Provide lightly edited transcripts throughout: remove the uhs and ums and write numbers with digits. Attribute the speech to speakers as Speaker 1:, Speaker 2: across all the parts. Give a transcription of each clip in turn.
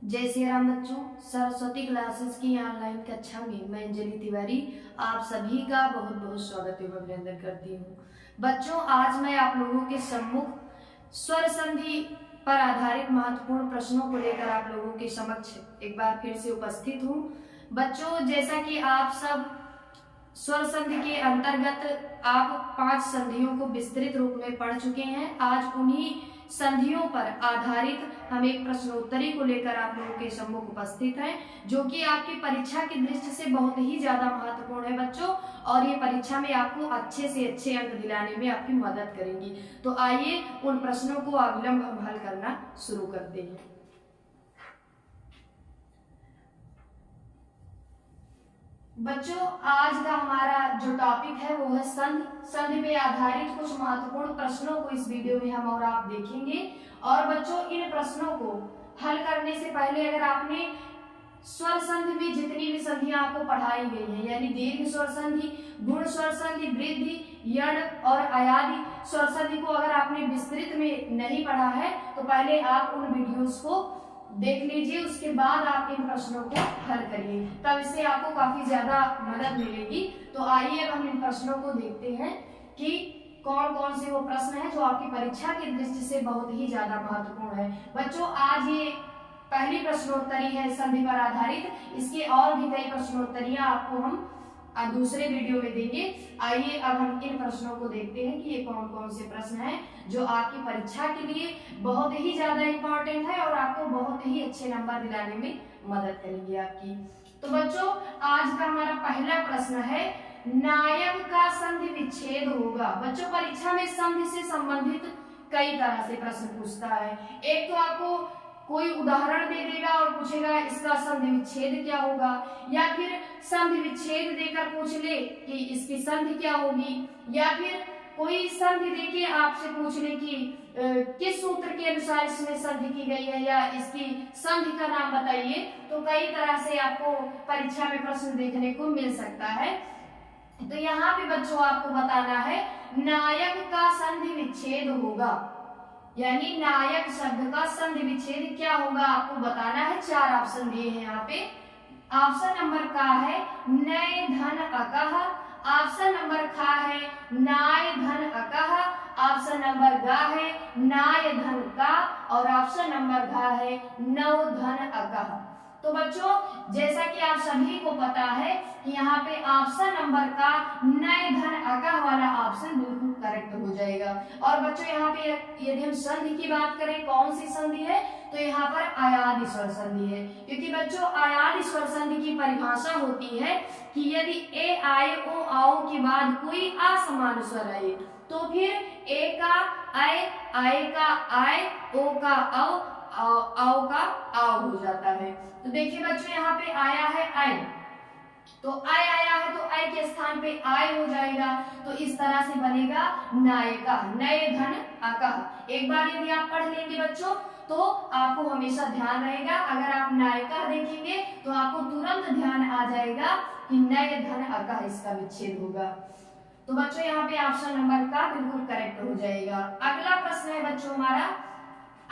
Speaker 1: जय श्री राम बच्चों, सरस्वती क्लासेस की ऑनलाइन कक्षा में मैं अंजलि तिवारी आप सभी का बहुत बहुत स्वागत एवं अभिनंदन करती हूँ। बच्चों, आज मैं आप लोगों के सम्मुख स्वर संधि पर आधारित महत्वपूर्ण प्रश्नों को लेकर आप लोगों के समक्ष एक बार फिर से उपस्थित हूँ। बच्चों, जैसा कि आप सब स्वर संधि के अंतर्गत आप 5 संधियों को विस्तृत रूप में पढ़ चुके हैं। आज उन्हीं संधियों पर आधारित हम एक प्रश्नोत्तरी को लेकर आप लोगों के सम्मुख उपस्थित हैं, जो कि आपकी परीक्षा की दृष्टि से बहुत ही ज्यादा महत्वपूर्ण है बच्चों, और ये परीक्षा में आपको अच्छे से अच्छे अंक दिलाने में आपकी मदद करेंगी। तो आइए उन प्रश्नों को अविलंब हम हल करना शुरू करते हैं। बच्चों, आज का हमारा जो टॉपिक है वो है संधि पे आधारित कुछ महत्वपूर्ण प्रश्नों को इस वीडियो में हम और आप देखेंगे। और बच्चों, इन प्रश्नों को हल करने से पहले अगर आपने स्वर संधि में जितनी भी संधियां आपको पढ़ाई गई हैं, यानी दीर्घ स्वर संधि, गुण स्वर संधि, वृद्धि, यण और अयादि स्वर संधि को अगर आपने विस्तृत में नहीं पढ़ा है तो पहले आप उन वीडियोस को देख लीजिए, उसके बाद आप इन प्रश्नों को हल करिए, तब इससे आपको काफी ज्यादा मदद मिलेगी। तो आइए अब हम इन प्रश्नों को देखते हैं कि कौन कौन से वो प्रश्न हैं जो आपकी परीक्षा की दृष्टि से बहुत ही ज्यादा महत्वपूर्ण है। बच्चों, आज ये पहली प्रश्नोत्तरी है संधि पर आधारित, इसके और भी कई प्रश्नोत्तरियां आपको हम दूसरे वीडियो में देंगे। आइए अब हम इन प्रश्नों को देखते हैं कि ये कौन कौन से प्रश्न हैं जो आपकी परीक्षा के लिए बहुत ही ज्यादा इंपॉर्टेंट है और आपको बहुत ही अच्छे नंबर दिलाने में मदद करेंगे आपकी। तो बच्चों, आज का हमारा पहला प्रश्न है, नायक का संधि विच्छेद होगा। बच्चों, परीक्षा में संधि से संबंधित कई तरह से प्रश्न पूछता है। एक तो आपको कोई उदाहरण दे देगा और पूछेगा इसका संधि विच्छेद क्या होगा, या फिर संधि विच्छेद देकर पूछ ले कि इसकी संधि क्या होगी, या फिर कोई संधि देके आपसे पूछ ले कि किस सूत्र के अनुसार इसमें संधि की गई है, या इसकी संधि का नाम बताइए। तो कई तरह से आपको परीक्षा में प्रश्न देखने को मिल सकता है। तो यहाँ पे बच्चों आपको बताना है नायक का संधि विच्छेद होगा, यानी नायक शब्द का संधि विच्छेद क्या होगा आपको बताना है। 4 ऑप्शन दिए हैं यहाँ पे। ऑप्शन नंबर का है नय धन अकह, ऑप्शन नंबर खा है नाय धन अकह, ऑप्शन नंबर गा है नाय धन का, और ऑप्शन नंबर घा है नौ धन अकह। तो बच्चों, जैसा कि आप सभी को पता है कि यहाँ पे ऑप्शन नंबर का नय धन अकह वाला ऑप्शन बिल्कुल करेक्ट हो जाएगा। और बच्चों, यहाँ पे यदि हम संधि की बात करें, कौन सी संधि है, तो यहाँ पर अयादि स्वर संधि है। क्योंकि बच्चों, अयादि स्वर संधि की परिभाषा होती है कि यदि ए आए ओ आओ के बाद कोई असमान स्वर आए तो फिर ए का आए का आए, ओ का आओ का आओ हो जाता है। तो देखिए बच्चों, यहाँ पे आया है आय, तो आय आया है तो आय के स्थान पे आय हो जाएगा। तो इस तरह से बनेगा नायका, नय धन अकह। एक बार यदि आप पढ़ लेंगे बच्चों तो आपको हमेशा ध्यान रहेगा, अगर आप नायका देखेंगे तो आपको तुरंत ध्यान आ जाएगा कि नय धन अकह इसका विच्छेद होगा। तो बच्चों, यहाँ पे ऑप्शन नंबर का बिल्कुल करेक्ट हो जाएगा। अगला प्रश्न है बच्चों हमारा,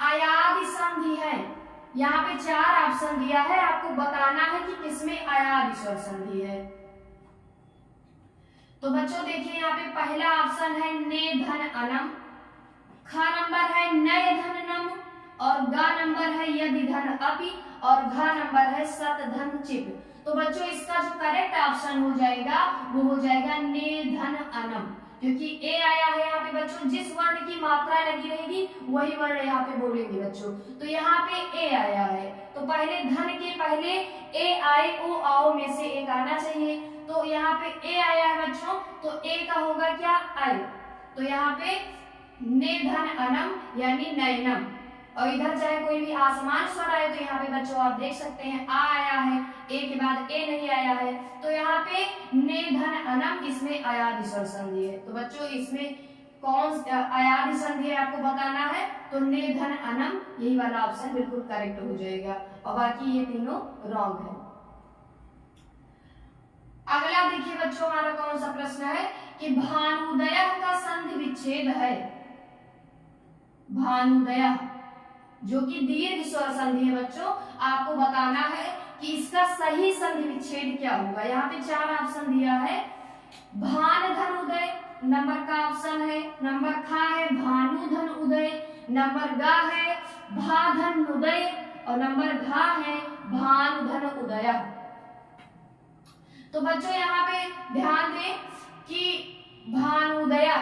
Speaker 1: अयादि संधि है। यहाँ पे 4 ऑप्शन दिया है, आपको बताना है कि किसमें अयादि स्वर संधि है। तो बच्चों देखिए, यहाँ पे पहला ऑप्शन है ने धन अनम, खा नंबर है नय धन नम, और गा नंबर है यदि धन अपि, और घा नंबर है सत धन चिप। तो बच्चों, इसका जो करेक्ट ऑप्शन हो जाएगा वो हो जाएगा ने धन अनम, क्योंकि ए आया है यहाँ पे बच्चों, जिस वर्ण की मात्रा लगी रहेगी वही वर्ण यहाँ पे बोलेंगे बच्चों। तो यहाँ पे ए आया है तो पहले धन के पहले ए आए ओ आओ में से एक आना चाहिए। तो यहाँ पे ए आया है बच्चों, तो ए का होगा क्या आय, तो यहाँ पे ने धन अनम यानी नयनम। और इधर चाहे कोई भी आसमान स्वर आए तो यहाँ पे बच्चों आप देख सकते हैं आ आया है, ए के बाद ए नहीं आया है, तो यहाँ पे ने धन अनम इसमें अयादि स्वर संधि है। तो बच्चों, इसमें कौन अयादि संधि है आपको बताना है, तो ने धन अनम यही वाला ऑप्शन बिल्कुल करेक्ट हो जाएगा, और बाकी ये तीनों रॉन्ग है। अगला देखिए बच्चों, हमारा कौन सा प्रश्न है कि भानुदय का संधि विच्छेद है। भानुदय, जो कि दीर्घ स्वर संधि है बच्चों, आपको बताना है कि इसका सही संधि विच्छेद क्या होगा। यहाँ पे 4 ऑप्शन दिया है। भान धन उदय नंबर का ऑप्शन है, नंबर खा है भानु धन उदय, नंबर गा है भा धन उदय और नंबर घा है भानु धन उदय। तो बच्चों यहाँ पे ध्यान दें कि भानुदय,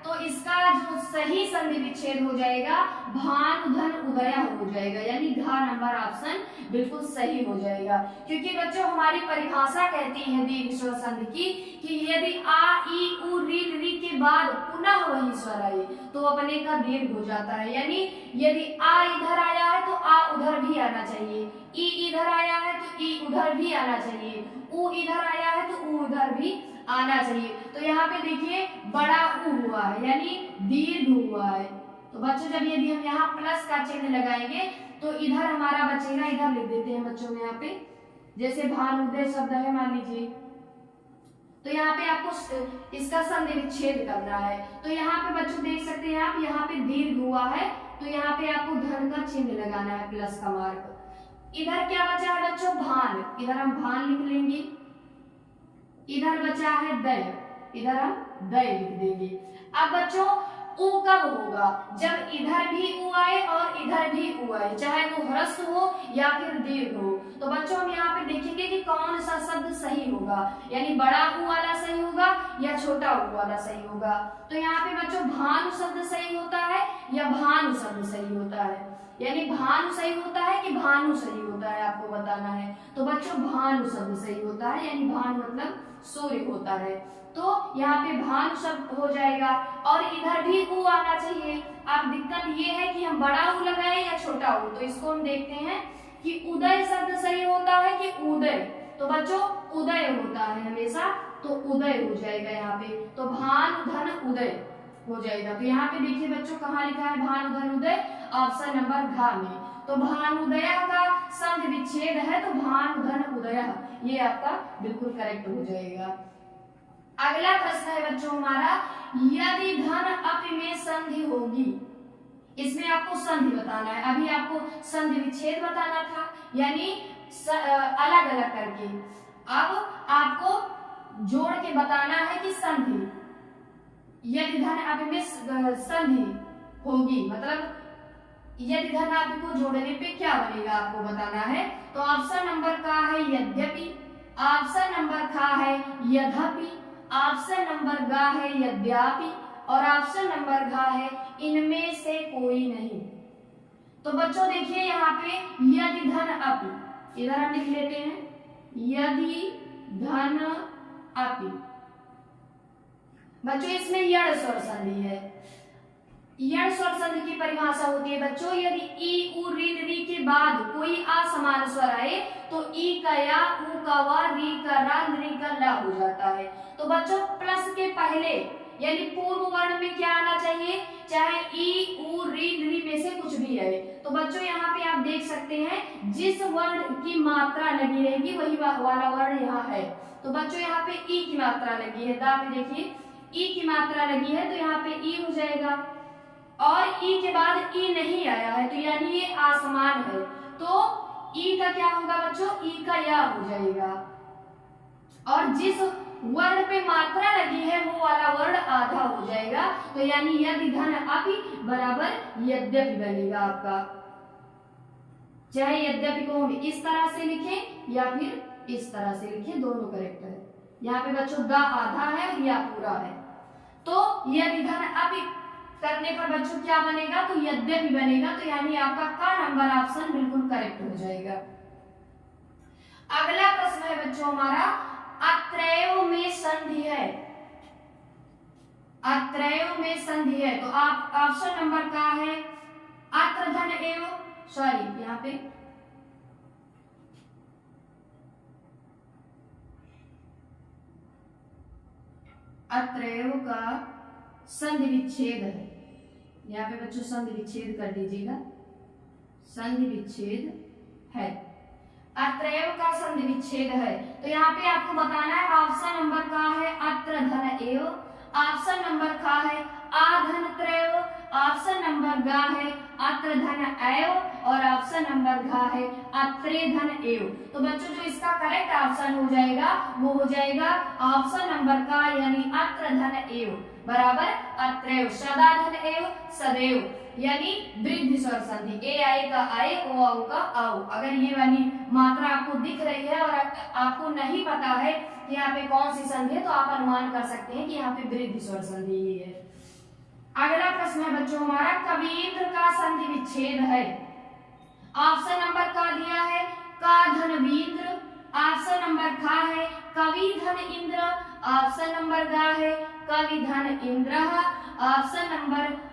Speaker 1: तो इसका जो सही संधि विच्छेद हो जाएगा भानुधन उदय हो जाएगा, यानी घ नंबर ऑप्शन बिल्कुल सही हो जाएगा। क्योंकि बच्चों हमारी परिभाषा कहती है दीर्घ स्वर संधि की कि यदि आ ई उ री री के बाद पुनः वही स्वर आए तो अपने का दीर्घ हो जाता है। यानी यदि आ इधर आया है तो आ उधर भी आना चाहिए, ई इधर आया है तो ई उधर भी आना चाहिए, उ इधर आया है तो उ उधर भी आना चाहिए। तो यहाँ पे देखिए बड़ा उ हुआ है यानी दीर्घ हुआ है। तो बच्चों जब यदि हम यहाँ प्लस का चिन्ह लगाएंगे तो इधर हमारा बचेगा, इधर लिख देते हैं बच्चों में यहाँ पे, जैसे भानुदय शब्द है मान लीजिए, तो यहाँ पे आपको इसका संधि विच्छेद करना है। तो यहाँ पे बच्चों देख सकते हैं आप, यहाँ पे दीर्घ हुआ है तो यहाँ पे आपको धन का चिन्ह लगाना है, प्लस का मार्क। इधर क्या बचा है बच्चों भान, इधर हम भान लिख लेंगे, इधर बचा है दय, इधर हम दय लिख देंगे। अब बच्चों उ कब होगा, जब इधर भी उ आए और इधर भी उ आए, चाहे वो ह्रस्व हो या फिर दीर्घ हो। तो बच्चों हम यहाँ पे देखेंगे कि कौन सा शब्द सही होगा, यानी बड़ा उ वाला सही होगा या छोटा उ वाला सही होगा। तो यहाँ पे बच्चों भानु शब्द सही होता है या भानु शब्द सही होता है, यानी भानु सही होता है कि भानु सही होता है आपको बताना है। तो बच्चों भानु शब्द सही होता है, यानी भानु मतलब सूर्य होता है। तो यहाँ पे भानु शब्द हो जाएगा और इधर भी उ आना चाहिए। अब दिक्कत ये है कि हम बड़ा उ लगाए या छोटा उ, तो इसको हम देखते हैं कि उदय शब्द सही होता है कि उदय। तो बच्चों उदय होता है हमेशा, तो उदय हो जाएगा यहाँ पे। तो भानु धन उदय हो जाएगा। तो यहाँ पे देखिए बच्चों कहाँ लिखा है भानु धन उदय, ऑप्शन नंबर घ में। तो भानुदय का संधि विच्छेद है तो भानु धन उदय, ये आपका बिल्कुल करेक्ट हो जाएगा। अगला प्रश्न है बच्चों हमारा, यदि धन अप में संधि होगी, इसमें आपको संधि बताना है। अभी आपको संधि विच्छेद बताना था, यानी अलग अलग करके। अब आपको जोड़ के बताना है कि संधि, यदि धन अप में संधि होगी, मतलब यदि धन आप को जोड़ने पे क्या बनेगा आपको बताना है। तो ऑप्शन नंबर का है यद्यपि, ऑप्शन नंबर का है यद्यपि, ऑप्शन नंबर गा है यद्यपि और ऑप्शन नंबर घा है इनमें से कोई नहीं। तो बच्चों देखिए यहाँ पे यदि धन अपि, इधर हम लिख लेते हैं यदि धन अपि। बच्चों इसमें यड़ स्वर संधि है। यड़ स्वर संधि की परिभाषा होती है बच्चों, यदि ई उ री री के बाद कोई असमान स्वर आए तो ई का या, उ का वा, री का रा, री का ला हो जाता है। तो बच्चों प्लस के पहले यानी पूर्व वर्ण में क्या आना चाहिए, चाहे ई उ री री में से कुछ भी आए। तो बच्चों यहाँ पे आप देख सकते हैं जिस वर्ण की मात्रा लगी रहेगी वही वाला वर्ण यहाँ है। तो बच्चों यहाँ पे ई की मात्रा लगी है, दा पे देखिए ई की मात्रा लगी है तो यहाँ पे ई हो जाएगा, और ई के बाद ई नहीं आया है तो यानी ये असमान है, तो ई का क्या होगा बच्चों, ई का या हो जाएगा। और जिस वर्ण पे मात्रा लगी है वो वाला वर्ण आधा हो जाएगा, तो यानी यदि धन अपि बराबर यद्यपि बनेगा आपका। चाहे यद्यपि को हम इस तरह से लिखें या फिर इस तरह से लिखें, दोनों करेक्ट है। यहाँ पे बच्चों दा आधा है और या पूरा है। तो यदि धन अपि करने पर बच्चों क्या बनेगा, तो यद्यपि बनेगा, तो यानी आपका का नंबर ऑप्शन बिल्कुल करेक्ट हो जाएगा। अगला प्रश्न है बच्चों हमारा, अत्रयो में संधि है, अत्रयो में संधि है, तो आप ऑप्शन नंबर का है अत्र धन एव, सॉरी यहाँ पे अत्रयो का संधि विच्छेद है। यहाँ पे बच्चों संधि विच्छेद कर दीजिएगा, संधि विच्छेद है, अत्रैव का संधि विच्छेद है। तो यहाँ पे आपको बताना है ऑप्शन नंबर का है अत्र धन एव, ऑप्शन नंबर का है आ धन त्रैव, ऑप्शन नंबर गा है अत्र धन एव और ऑप्शन नंबर घ है अत्रे धन एव। तो बच्चों जो इसका करेक्ट ऑप्शन हो जाएगा वो हो जाएगा ऑप्शन नंबर का यानी अत्र धन एव बराबर अत्रैव। सदा धन एव सदैव यानी वृद्धि स्वर संधि। ए आए का आए, ओ आओ का आओ। अगर ये वाली मात्रा आपको दिख रही है और आपको नहीं पता है कि यहाँ पे कौन सी संधि है तो आप अनुमान कर सकते हैं कि यहाँ पे वृद्धि स्वर संधि ही है। अगला प्रश्न है बच्चों हमारा कवींद्र का संधि विच्छेद है। ऑप्शन नंबर का दिया है का धनवींद्र, ऑप्शन नंबर खा है कवि धन इंद्र, ऑप्शन नंबर गा है कवि धन इंद्र, ऑप्शन नंबर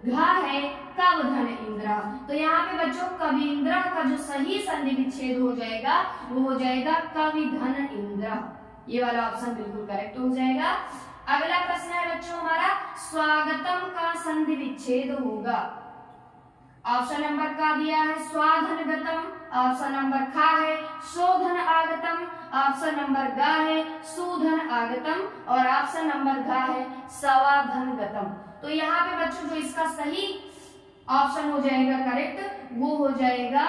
Speaker 1: घा है कव धन इंद्र। तो यहाँ पे बच्चों कवींद्र का जो सही संधि विच्छेद हो जाएगा वो हो जाएगा कवि धन इंद्र। ये वाला ऑप्शन बिल्कुल करेक्ट हो जाएगा। अगला प्रश्न है बच्चों हमारा स्वागतम का संधि विच्छेद होगा। ऑप्शन नंबर का दिया है स्वाधनगतम, ऑप्शन नंबर खा है शोधन आगतम, ऑप्शन नंबर गा है सुधन आगतम और ऑप्शन नंबर घा है सवाधनगतम। तो यहाँ पे बच्चों जो इसका सही ऑप्शन हो जाएगा करेक्ट वो हो जाएगा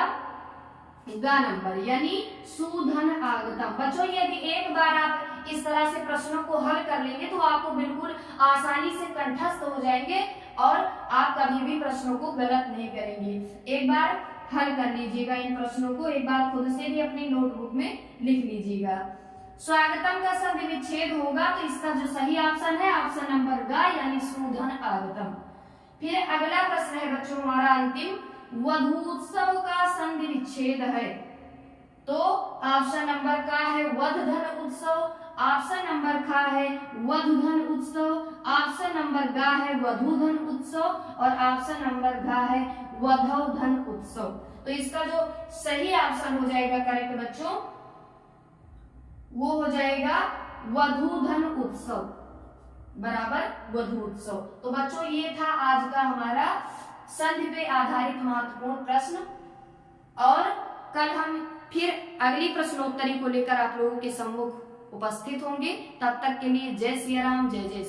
Speaker 1: गा नंबर यानी सुधन आगतम। बच्चों यदि एक बार आप इस तरह से प्रश्नों को हल कर लेंगे तो आपको बिल्कुल आसानी से कंठस्थ हो जाएंगे और आप कभी भी प्रश्नों को गलत नहीं करेंगे। एक बार हल कर लीजिएगा इन प्रश्नों को, एक बार खुद से भी अपनी नोटबुक में लिख लीजिएगा। स्वागतम का संधि विच्छेद होगा तो इसका जो सही ऑप्शन है ऑप्शन नंबर गा यानी सुधन आगतम। फिर अगला प्रश्न है बच्चों हमारा अंतिम वधूत्सव का संधि विच्छेद है। तो ऑप्शन नंबर का है वधधन उत्सव, ऑप्शन नंबर खा है वधुधन उत्सव, ऑप्शन नंबर गा है वधुधन उत्सव और ऑप्शन नंबर घा है वधवधन उत्सव। तो इसका जो सही ऑप्शन हो जाएगा करेक्ट बच्चों वो हो जाएगा वधुधन उत्सव बराबर वधु उत्सव। तो बच्चों ये था आज का हमारा संधि पे आधारित महत्वपूर्ण प्रश्न और कल हम फिर अगली प्रश्नोत्तरी को लेकर आप लोगों के सम्मुख उपस्थित होंगे। तब तक के लिए जय सिया राम, जय जय श्री